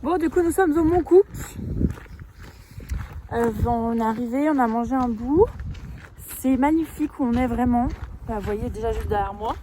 Bon, du coup, nous sommes au Mont Cook. On est arrivé, on a mangé un bout. C'est magnifique où on est vraiment. Vous voyez déjà juste derrière moi.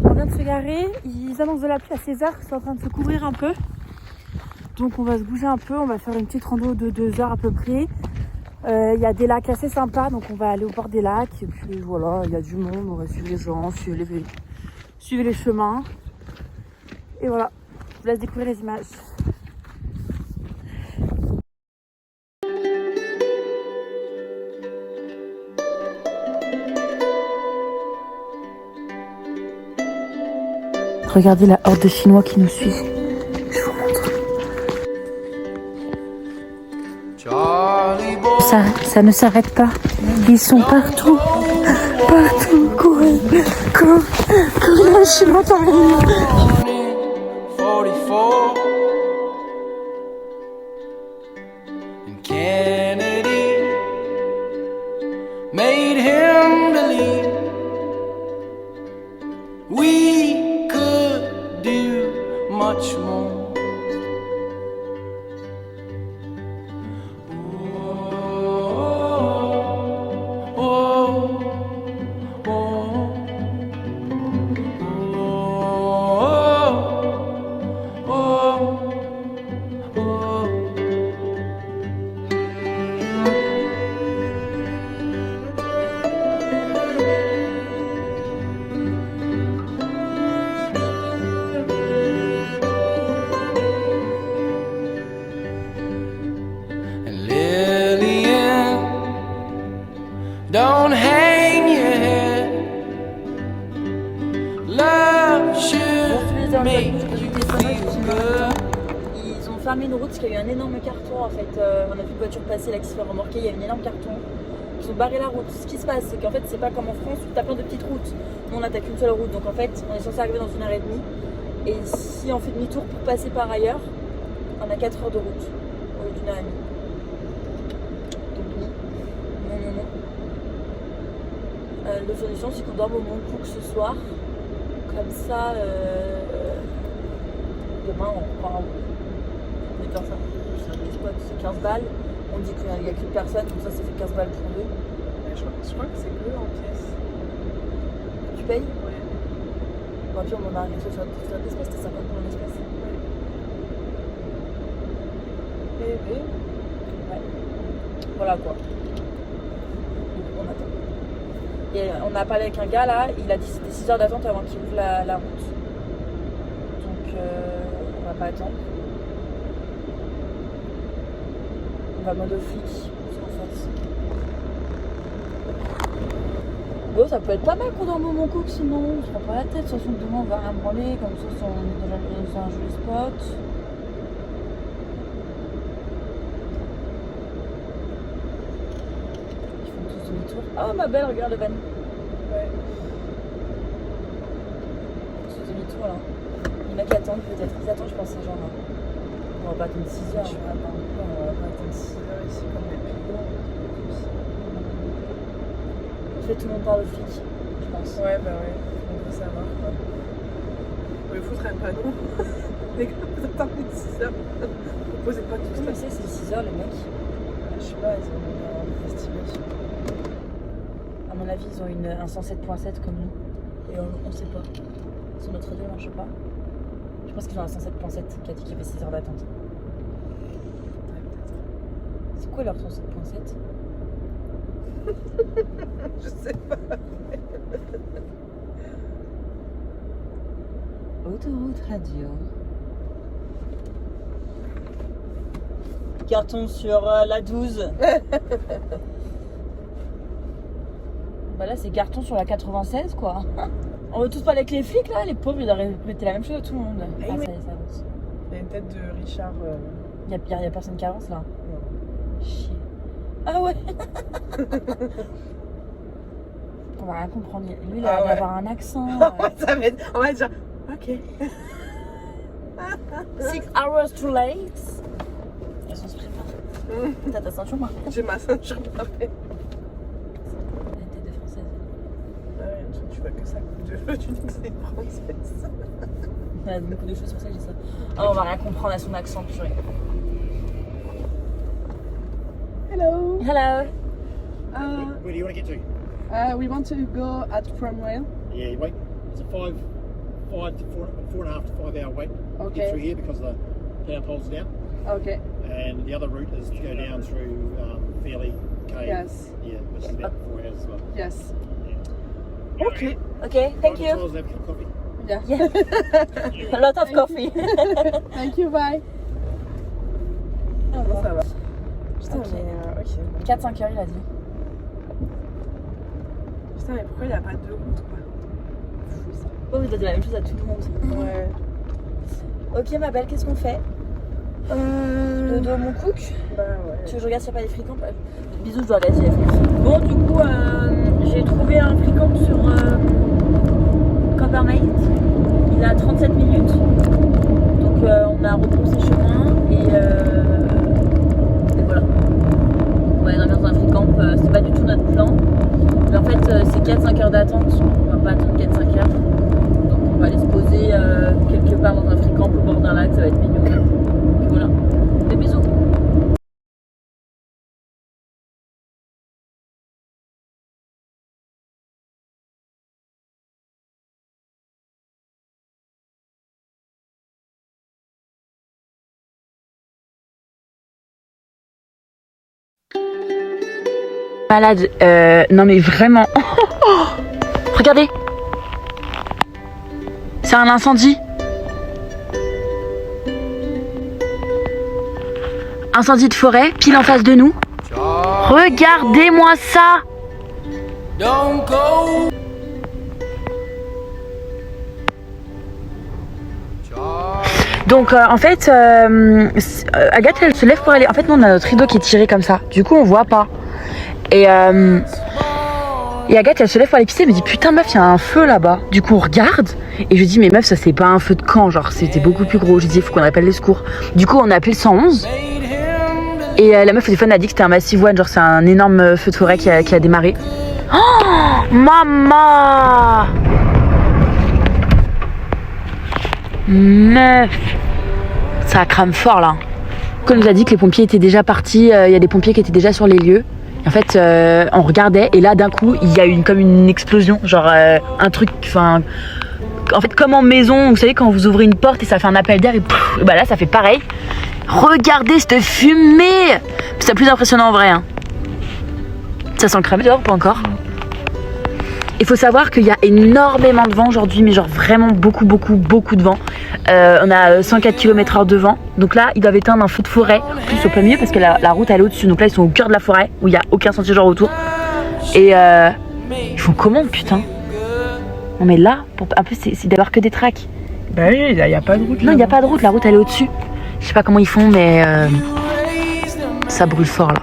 On vient de se garer. Ils annoncent de la pluie à 16h. C'est en train de se couvrir un peu. Donc on va se bouger un peu. On va faire une petite rando de 2 heures à peu près. Il y a des lacs assez sympas. Donc on va aller au bord des lacs. Et puis voilà, il y a du monde. On va suivre les gens, suivre les chemins. Et voilà, je vous laisse découvrir les images. Regardez la horde de Chinois qui nous suit. Je vous montre. Ça ne s'arrête pas. Ils sont partout. Partout. Courez. Courez, la Chinois t'arrive. Made him believe we could do much more. Oh, oh, oh, oh, oh, oh. Don't hang your head. Love should make you feel good. Ils ont fermé une route parce qu'il y a eu un énorme carton en fait. On a vu une voiture passer là qui se fait remorquer, il y a eu un énorme carton. Ils ont barré la route. Ce qui se passe, c'est qu'en fait, c'est pas comme en France où t'as plein de petites routes. Nous, on n'a qu'une seule route. Donc en fait, on est censé arriver dans 1h30. Et si on fait demi-tour pour passer par ailleurs, on a 4 heures de route au lieu d'1h30. Donc non. La solution, c'est qu'on dorme au Mont Cook ce soir. Comme ça, demain, on prend un on est faire ça. C'est un spot, c'est 15 balles. On dit qu'il n'y a qu'une personne, donc ça fait 15 balles pour deux. Je crois que c'est que en pièces. Tu payes? Ouais. Bon, puis on en a arrivé sur l'espèce, c'était 50 pour l'espèce. Ouais. Ouais. Voilà quoi. Donc, on attend. Et on a parlé avec un gars là, il a dit que c'était 6 heures d'attente avant qu'il ouvre la route. Donc on va pas attendre. On va mode flic, c'est en face. Bon, ça peut être pas mal qu'on dorme au Mont Cook sinon, on se prend pas la tête. De toute façon, demain on va rien branler, comme ça on est dans un joli spot. Ils font tous demi-tour. Oh ma belle, regarde le van. Ouais. Tous demi-tour là. Les mecs attendent peut-être. Ils attendent, je pense, ces gens là. On va pas attendre 6 heures. Je vais attendre quoi? On va pas attendre 6 heures ici comme des pilots. En fait, tout le monde parle au flic, je pense. Ouais, bah ouais. On peut savoir quoi. Le foot rien pas non. Les gars, vous attendez 6 heures. Vous posez pas tout Comment ça. c'est 6 heures les mecs? Je sais pas, ils ont une estimation. À mon avis, ils ont un 107.7 comme nous. Et on sait pas. Sur notre radio, on marche pas. Je pense qu'ils ont un 107.7 qui a dit qu'il y avait 6 heures d'attente. Ouais, peut-être. C'est quoi leur 107.7? Je sais pas. Autoroute radio. Carton sur la 12. Bah là c'est carton sur la 96 quoi. On veut tous parler avec les flics là, les pauvres ils auraient répété la même chose à tout le monde. Ah, Ah, oui. ça y est, ça avance. Il y a une tête de Richard. Y a personne qui avance là. Non. Chier. Ah ouais. On va rien comprendre. Lui il a Ah l'air ouais. d'avoir un accent. Ça va être. On va être genre. Ok. 6 hours too late. Elles sont se prépare. T'as ta ceinture moi. J'ai ma ceinture parfaite. La tête de française. Ouais, tu vois que ça. Tu dis que c'est française. On a beaucoup de choses sur ça, j'ai ça. Oh, on va rien comprendre à son accent, purée. Hello. Hello. Where do you want to get to? We want to go at Cromwell. Yeah, you wait. It's a 4.5 to 5 hour wait to Okay. get through here because the power pole's down. Okay. And the other route is to go down through Fairley Cave. Yes. Yeah, which is about 4 hours as well. Yes. Yeah. Okay. Okay, thank you. Have a cup of coffee. Yeah. Yeah. A lot of coffee. Thank you. Bye. Bon, ça va. Putain, Ok. mais, ok. 4-5 heures, il a dit. Putain, mais pourquoi il n'y a pas de route quoi? Fou, ça. Oh, vous dites la même chose à tout le monde. Ouais. Ok, ma belle, qu'est-ce qu'on fait? Dodo, mon cook. Bah ouais. Tu veux que je regarde s'il n'y a pas des fricamps? Bisous, je dois regarder s'il y a des fricamps. Bon, du coup, j'ai trouvé un fricamp sur Coppermine. Il a 37 minutes. Donc, on a rebroussé chemin et voilà. On va aller dormir dans un fricamp. C'est pas du tout notre plan. Mais en fait, c'est 4-5 heures d'attente. On va pas attendre 4-5 heures. Donc, on va aller se poser quelque part dans un fricamp au bord d'un lac. Ça va être mignon. Puis voilà. Des bisous. Malade, non mais vraiment. Regardez. C'est un incendie. Incendie de forêt, pile en face de nous. Regardez-moi ça. Don't go. Donc en fait, Agathe elle se lève pour aller. En fait, nous on a notre rideau qui est tiré comme ça. Du coup, on voit pas. Et Agathe elle se lève pour aller pisser. Elle me dit putain meuf, il y a un feu là-bas. Du coup, on regarde. Et je dis mais meuf, ça c'est pas un feu de camp. Genre, c'était beaucoup plus gros. Je dis il faut qu'on appelle les secours. Du coup, on a appelé le 111. Et la meuf au téléphone a dit que c'était un Massive One. Genre, c'est un énorme feu de forêt qui a démarré. Oh maman. Meuf, ça crame fort là. On nous a dit que les pompiers étaient déjà partis, il y a des pompiers qui étaient déjà sur les lieux. En fait, on regardait et là d'un coup, il y a eu comme une explosion, genre un truc, enfin, en fait comme en maison, vous savez quand vous ouvrez une porte et ça fait un appel d'air et pff, bah là ça fait pareil. Regardez cette fumée, c'est plus impressionnant en vrai. Hein. Ça sent le cramé dehors ou pas encore? Il faut savoir qu'il y a énormément de vent aujourd'hui, mais genre vraiment beaucoup de vent. On a 104 km/h de vent. Donc là, ils doivent éteindre un feu de forêt. En plus, au plein milieu, parce que la route elle est au-dessus. Donc là, ils sont au cœur de la forêt, où il n'y a aucun sentier genre autour. Et ils font comment, putain? Non mais là, en plus, c'est d'avoir que des tracks. Bah oui, il n'y a pas de route. Non, il n'y a pas de route. La route elle est au-dessus. Je sais pas comment ils font, mais ça brûle fort là.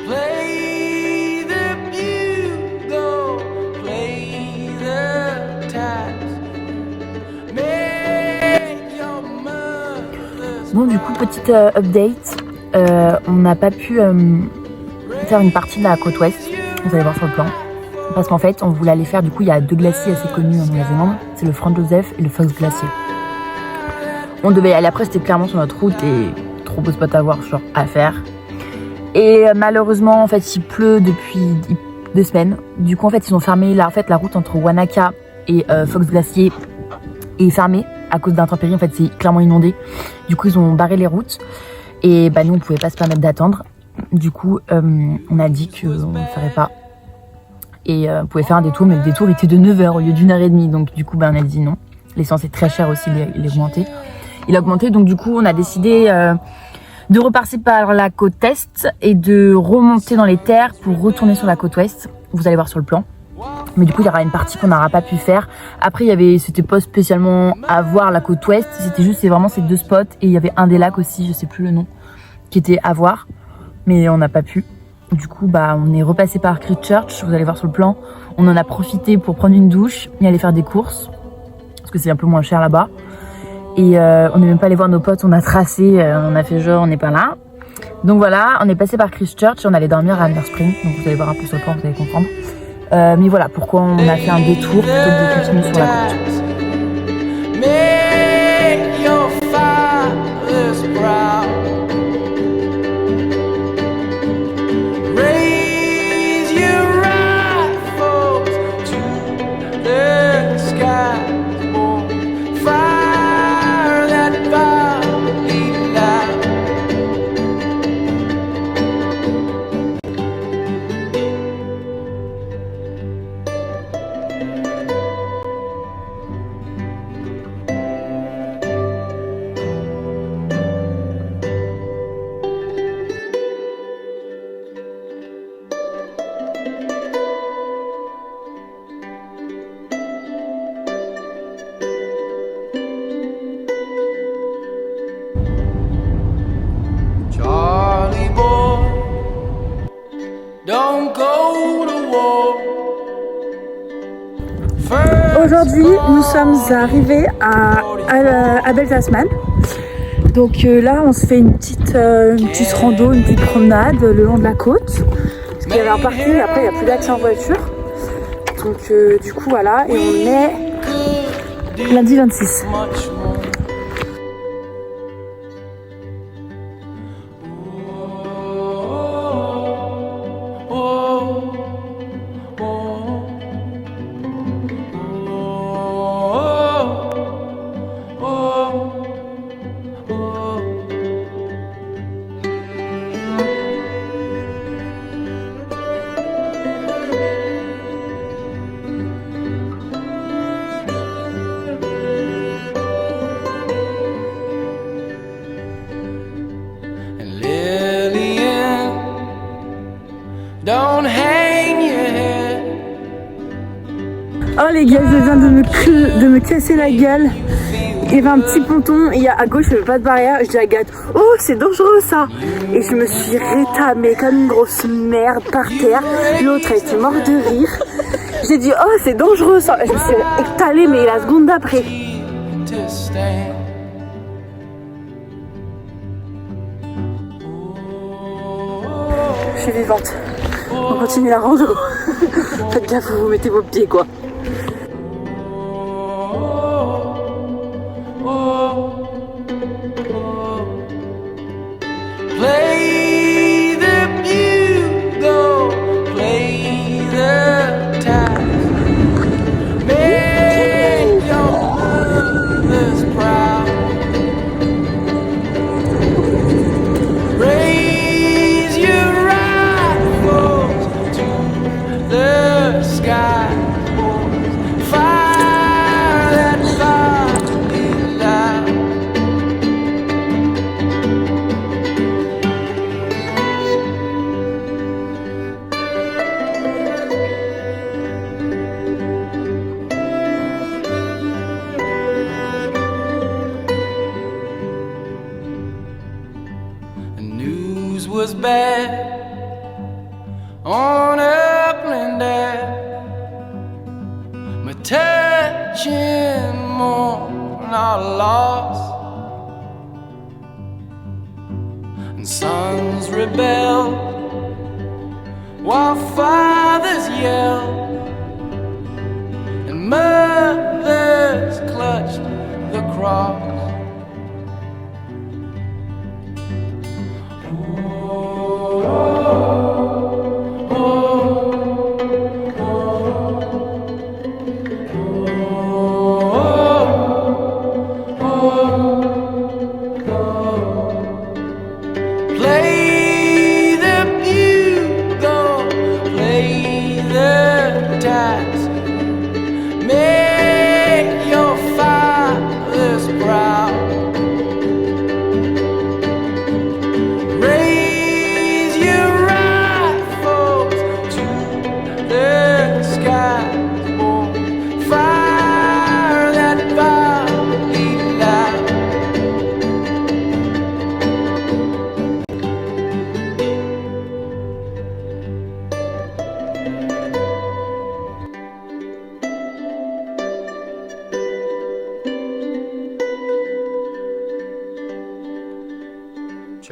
Play the bugle, play the taps, make your mother's Bon, du coup, petite update. On n'a pas pu faire une partie de la côte ouest. Vous allez voir sur le plan. Parce qu'en fait, on voulait aller faire, du coup, il y a deux glaciers assez connus en Nouvelle-Zélande. C'est le Franz Joseph et le Fox Glacier. On devait y aller après, c'était clairement sur notre route et trop beau spot à voir, genre à faire. Et malheureusement, en fait, il pleut depuis 2 semaines. Du coup, en fait, ils ont fermé la route entre Wanaka et Fox Glacier est fermée à cause d'intempéries. En fait, c'est clairement inondé. Du coup, ils ont barré les routes. Et bah, nous, on pouvait pas se permettre d'attendre. Du coup, on a dit qu'on ne le ferait pas. Et on pouvait faire un détour, mais le détour était de 9h au lieu d'1h30. Donc, du coup, bah, on a dit non. L'essence est très chère aussi, il a augmenté. Donc, du coup, on a décidé de repasser par la côte est et de remonter dans les terres pour retourner sur la côte ouest. Vous allez voir sur le plan. Mais du coup, il y aura une partie qu'on n'aura pas pu faire. Après, c'était pas spécialement à voir la côte ouest. C'était juste, c'est vraiment ces 2 spots. Et il y avait un des lacs aussi, je sais plus le nom, qui était à voir. mais on n'a pas pu. Du coup, bah, on est repassé par Christchurch, vous allez voir sur le plan. On en a profité pour prendre une douche et aller faire des courses, parce que c'est un peu moins cher là-bas. Et on n'est même pas allé voir nos potes, on a tracé, on a fait genre on n'est pas là. Donc voilà, on est passé par Christchurch et on allait dormir à Alice Springs. Donc vous allez voir un peu sur le plan, vous allez comprendre. Mais voilà, pourquoi on a fait un détour plutôt que de continuer sur la côte. Make your fathers proud. Raise your rifles to the sky. Fire that body loud. Charlie boy, don't go to war. Aujourd'hui, nous sommes arrivés à Belle Tasman. Donc là, on se fait une petite rando, une petite promenade le long de la côte. Parce qu'il y avait un parking, après il n'y a plus d'accès en voiture. Donc du coup, voilà, et on est lundi 26. Don't hang your head. Oh les gars, je viens de me casser la gueule. Il y avait un petit ponton et à gauche il n'y avait pas de barrière. Je dis à Agathe, oh c'est dangereux ça. Et je me suis rétamée comme une grosse merde par terre. L'autre a été mort de rire. J'ai dit oh c'est dangereux ça. Je me suis étalée mais la seconde d'après. Je suis vivante. On continue la rando. Faites gaffe, vous mettez vos pieds quoi. Play the bugle, play the task. Make your mothers proud. Raise your rifles to the sky. Fire that body loud. The news was bad on Upland Ave. My touching mourn our loss, and sons rebel while fathers yell, and mothers clutched the cross. Play the bugle, play the task. Make your fathers proud.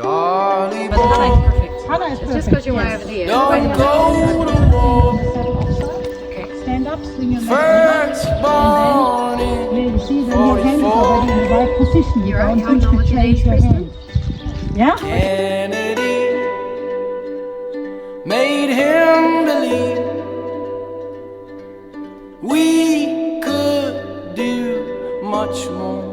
Charlie But Hannah boy, is perfect. Hannah is perfect. Just because you're over the don't go to war. Stand up, swing your leg. First born in You see that your hand is already in the right position. You don't need to change your hand. Yeah? Kennedy made him believe we could do much more.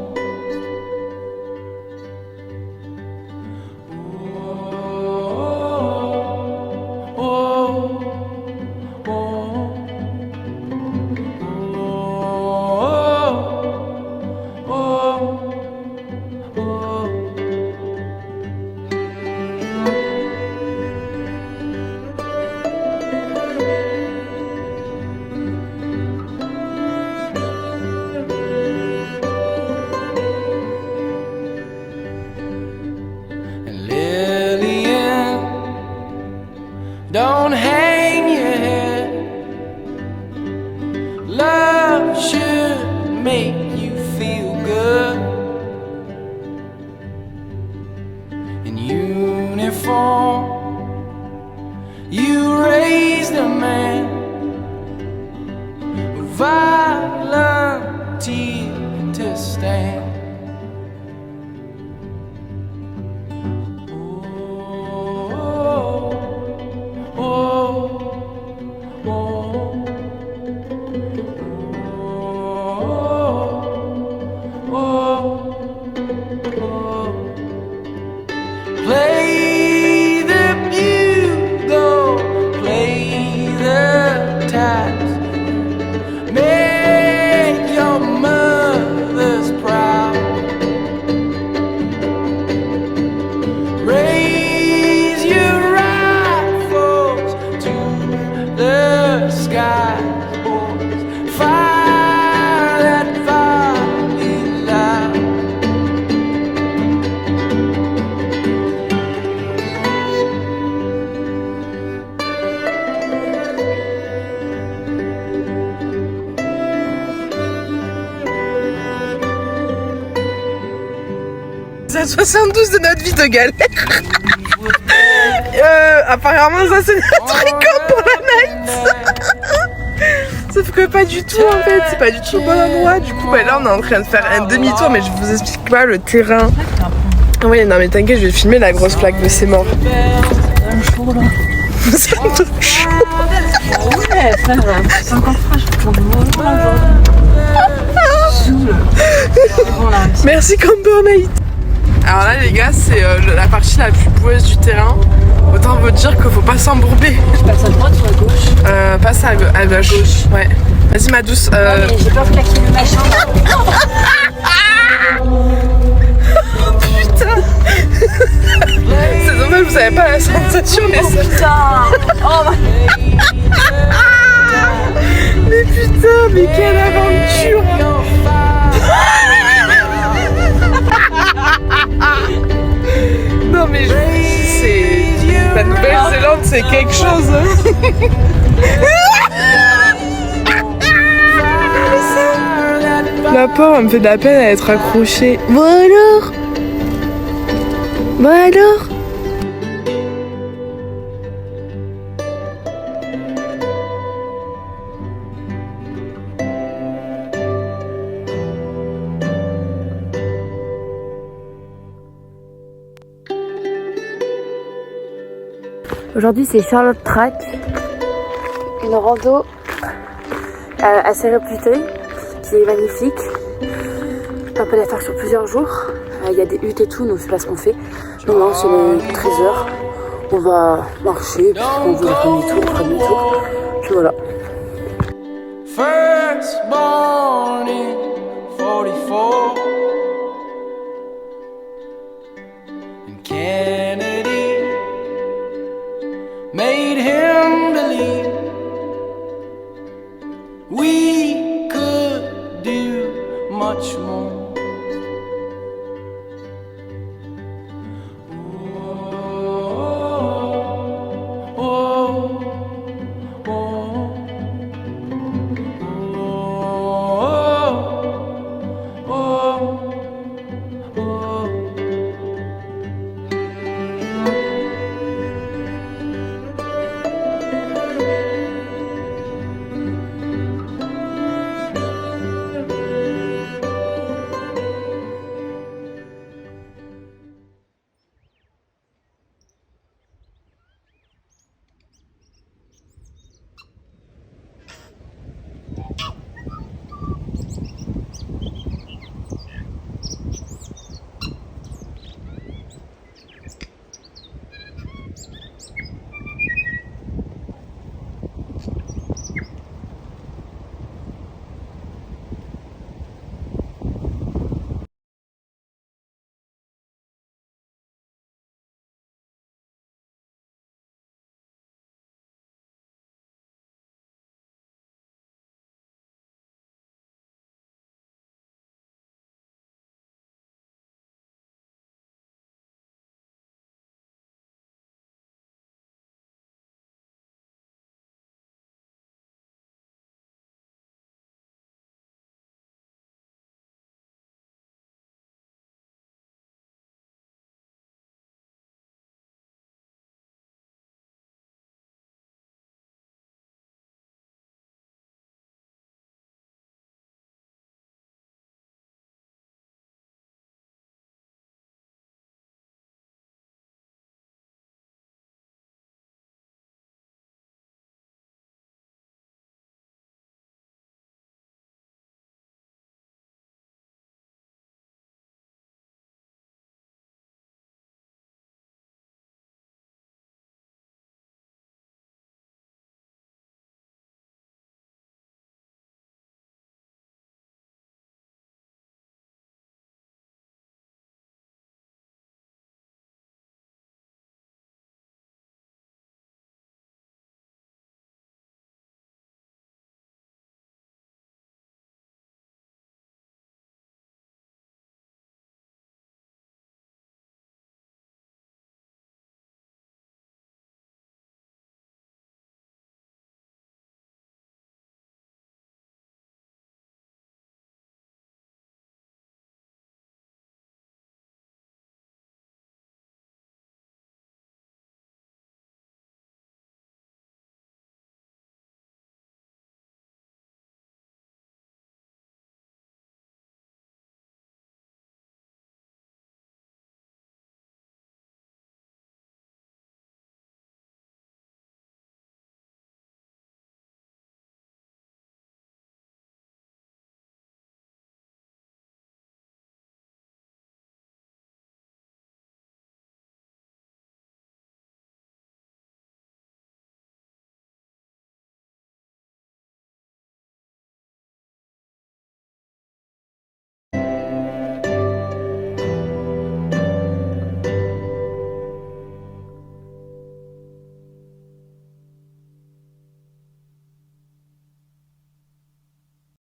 Don't hang your head. Love should make you feel good. In uniform, you raised a man who volunteered to stand. Play the bugle, play the taps, make your mothers proud. Raise your rifles to the skies, boys. Fire that volley loud. C'est 72 de notre vie de galère. Apparemment ça c'est notre record pour la night. Sauf que pas du tout en fait, c'est pas du tout le bon endroit. Du coup là on est en train de faire un demi-tour, mais je vous explique pas le terrain. Oui non mais t'inquiète, je vais filmer la grosse plaque de C'est mort. C'est un peu chaud. Ouais, frère, c'est encore fraîche. Merci Cambermate. Alors là les gars c'est la partie la plus boueuse du terrain. Autant vous dire qu'il faut pas s'embourber. Je passe à droite ou à gauche? Passe à gauche. Ouais. Vas-y ma douce. Ouais, mais j'ai peur de claquer le machin. Putain. C'est dommage vous avez pas la sensation mais ça. Putain. Oh my... Mais putain mais quelle aventure. Non mais je vous dis c'est... La Nouvelle-Zélande c'est quelque chose. La pauvre elle me fait de la peine à être accrochée. Bon alors. Aujourd'hui c'est Charlotte Track, une rando assez réputée, qui est magnifique. On peut la faire sur plusieurs jours. Il y a des huttes et tout, donc c'est pas ce qu'on fait. Donc là c'est les 13h, on va marcher, puis on va faire demi-tour, puis voilà. First born in 44, and Kennedy made him believe we could do much more.